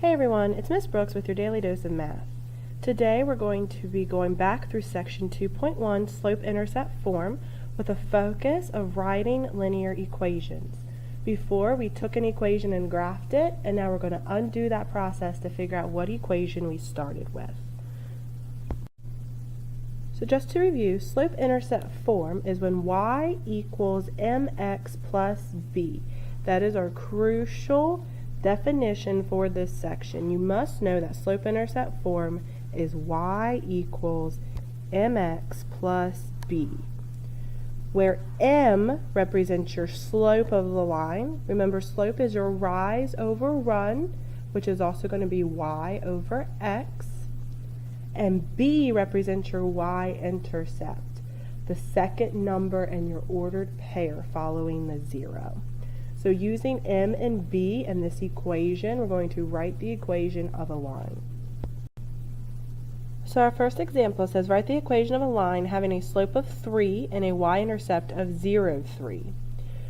Hey everyone, it's Miss Brooks with your Daily Dose of Math. Today we're going to be going back through section 2.1 slope-intercept form with a focus of writing linear equations. Before we took an equation and graphed it, and now we're going to undo that process to figure out what equation we started with. So just to review, slope-intercept form is when y equals mx plus b. That is our crucial definition for this section. You must know that slope-intercept form is y equals mx plus b, where m represents your slope of the line. Remember, slope is your rise over run, which is also going to be y over x, and b represents your y-intercept, the second number in your ordered pair following the zero. So using m and b in this equation, we're going to write the equation of a line. So our first example says write the equation of a line having a slope of 3 and a y-intercept of 0, 3.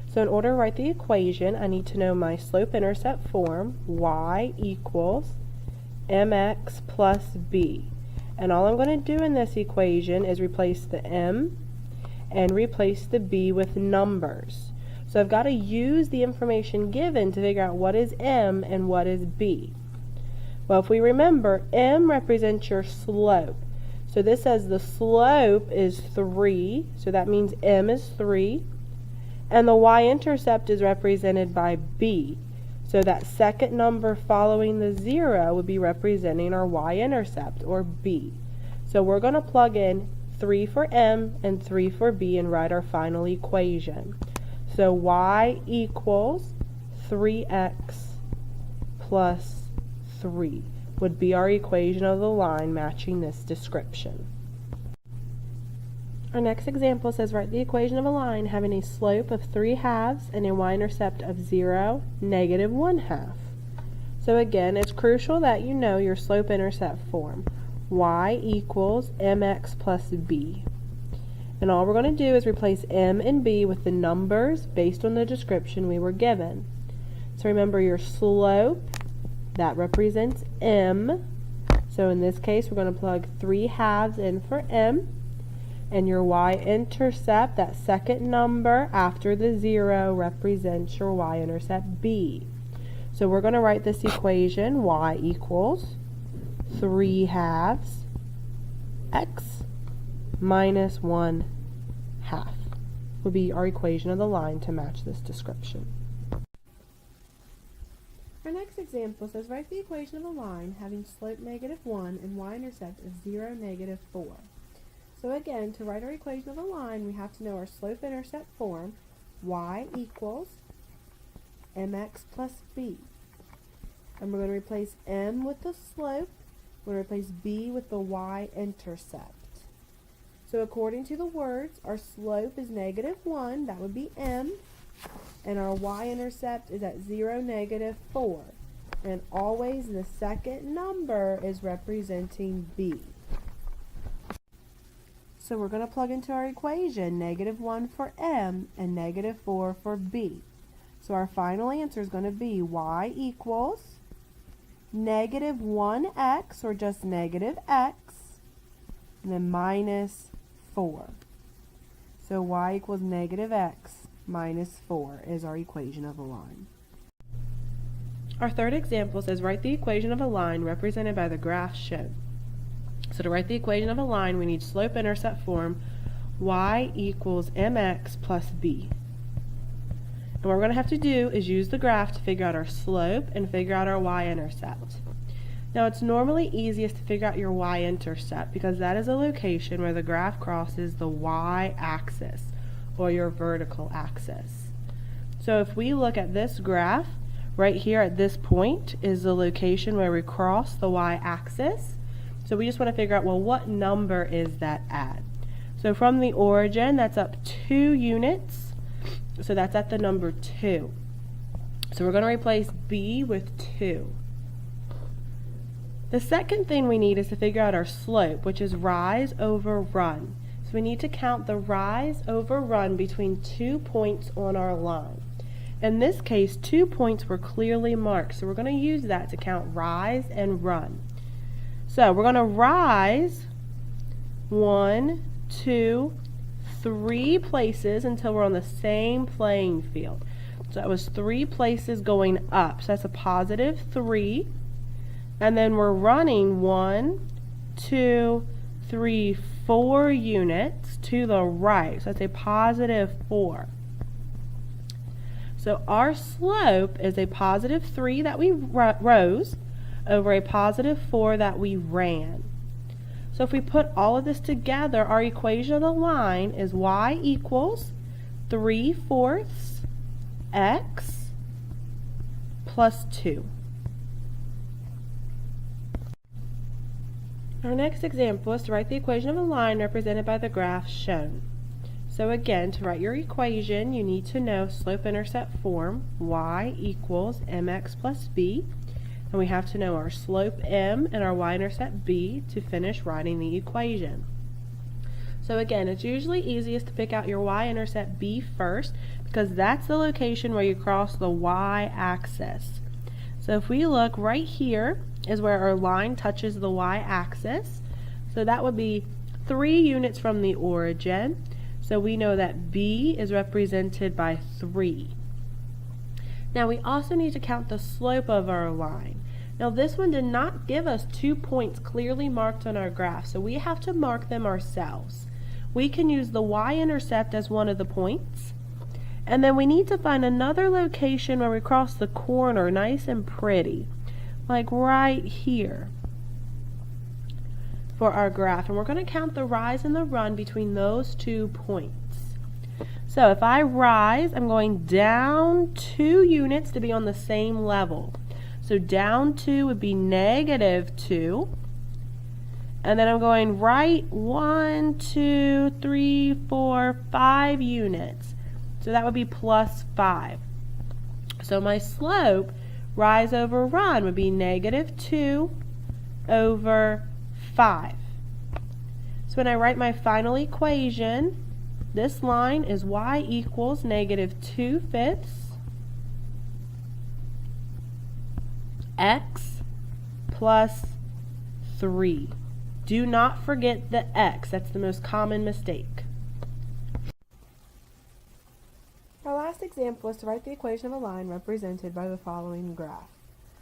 So in order to write the equation, I need to know my slope-intercept form, y equals mx plus b. And all I'm going to do in this equation is replace the m and replace the b with numbers. So I've got to use the information given to figure out what is m and what is b. Well, if we remember, m represents your slope. So this says the slope is 3, so that means m is 3. And the y-intercept is represented by b. So that second number following the 0 would be representing our y-intercept, or b. So we're going to plug in 3 for m and 3 for b and write our final equation. So y equals 3x plus 3 would be our equation of the line matching this description. Our next example says write the equation of a line having a slope of 3/2 and a y-intercept of 0, -1/2. So again, it's crucial that you know your slope-intercept form. Y equals mx plus b. And all we're going to do is replace m and b with the numbers based on the description we were given. So remember, your slope, that represents m. So in this case, we're going to plug 3/2 in for m. And your y-intercept, that second number after the 0, represents your y-intercept b. So we're going to write this equation, y equals 3/2 x minus 1/2 would be our equation of the line to match this description. Our next example says write the equation of a line having slope -1 and y-intercept of 0, -4. So again, to write our equation of a line, we have to know our slope-intercept form, y equals mx plus b. And we're going to replace m with the slope, we're going to replace b with the y-intercept. So according to the words, our slope is -1, that would be m, and our y-intercept is at 0, -4. And always the second number is representing b. So we're going to plug into our equation -1 for m and -4 for b. So our final answer is going to be y equals -1x, or just -x, and then minus 4. So y equals -x minus 4 is our equation of a line. Our third example says write the equation of a line represented by the graph shown. So to write the equation of a line, we need slope-intercept form, y equals mx plus b. And what we're going to have to do is use the graph to figure out our slope and figure out our y-intercept. Now, it's normally easiest to figure out your y-intercept because that is a location where the graph crosses the y-axis, or your vertical axis. So if we look at this graph, right here at this point is the location where we cross the y-axis. So we just want to figure out, well, what number is that at? So from the origin, that's up 2 units. So that's at the number 2. So we're going to replace b with 2. The second thing we need is to figure out our slope, which is rise over run. So we need to count the rise over run between 2 points on our line. In this case, 2 points were clearly marked, so we're going to use that to count rise and run. So we're going to rise 1, 2, 3 places until we're on the same playing field. So that was 3 places going up, so that's a positive 3. And then we're running 1, 2, 3, 4 units to the right, so that's a positive 4. So our slope is a positive 3 that we rose over a positive 4 that we ran. So if we put all of this together, our equation of the line is y equals 3/4 x plus 2. Our next example is to write the equation of a line represented by the graph shown. So again, to write your equation, you need to know slope-intercept form, y equals mx plus b, and we have to know our slope m and our y-intercept b to finish writing the equation. So again, it's usually easiest to pick out your y-intercept b first, because that's the location where you cross the y-axis. So if we look right here is where our line touches the y-axis. So that would be 3 units from the origin. So we know that b is represented by 3. Now we also need to count the slope of our line. Now this one did not give us 2 points clearly marked on our graph, so we have to mark them ourselves. We can use the y-intercept as one of the points, and then we need to find another location where we cross the corner nice and pretty, like right here for our graph, and we're going to count the rise and the run between those 2 points. So if I rise, I'm going down 2 units to be on the same level. So down 2 would be negative 2. And then I'm going right 1, 2, 3, 4, 5 units. So that would be plus 5. So my slope, rise over run, would be negative 2 over 5. So when I write my final equation, this line is y equals negative 2/5 x plus 3. Do not forget the x. That's the most common mistake. Our last example is to write the equation of a line represented by the following graph.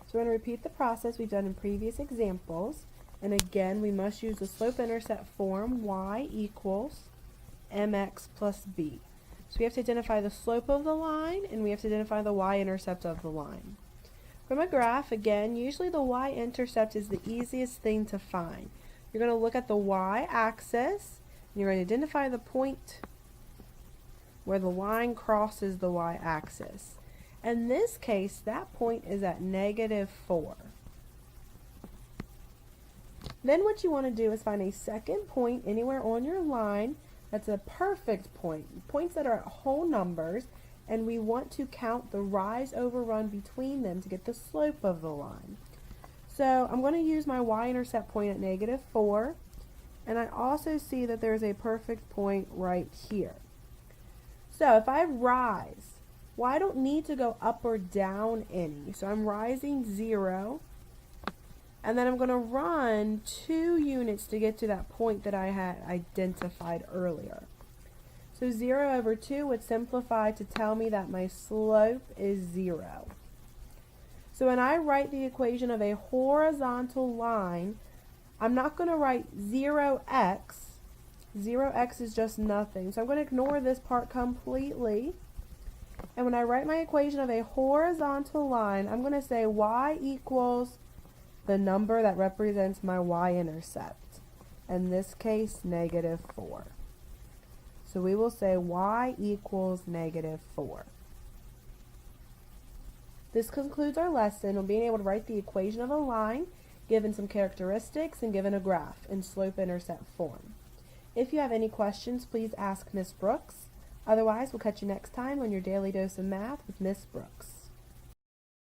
So we're going to repeat the process we've done in previous examples. And again, we must use the slope-intercept form, y equals mx plus b. So we have to identify the slope of the line, and we have to identify the y-intercept of the line. From a graph, again, usually the y-intercept is the easiest thing to find. You're going to look at the y-axis, and you're going to identify the point where the line crosses the y-axis. In this case, that point is at negative 4. Then what you want to do is find a second point anywhere on your line that's a perfect point, points that are at whole numbers, and we want to count the rise over run between them to get the slope of the line. So I'm going to use my y-intercept point at negative 4, and I also see that there's a perfect point right here. So if I rise, well, I don't need to go up or down any, so I'm rising 0. And then I'm going to run 2 units to get to that point that I had identified earlier. So 0 over 2 would simplify to tell me that my slope is 0. So when I write the equation of a horizontal line, I'm not going to write 0x. 0x is just nothing. So I'm going to ignore this part completely. And when I write my equation of a horizontal line, I'm going to say y equals the number that represents my y-intercept. In this case, negative 4. So we will say y equals negative 4. This concludes our lesson on being able to write the equation of a line, given some characteristics, and given a graph in slope-intercept form. If you have any questions, please ask Miss Brooks. Otherwise, we'll catch you next time on your Daily Dose of Math with Miss Brooks.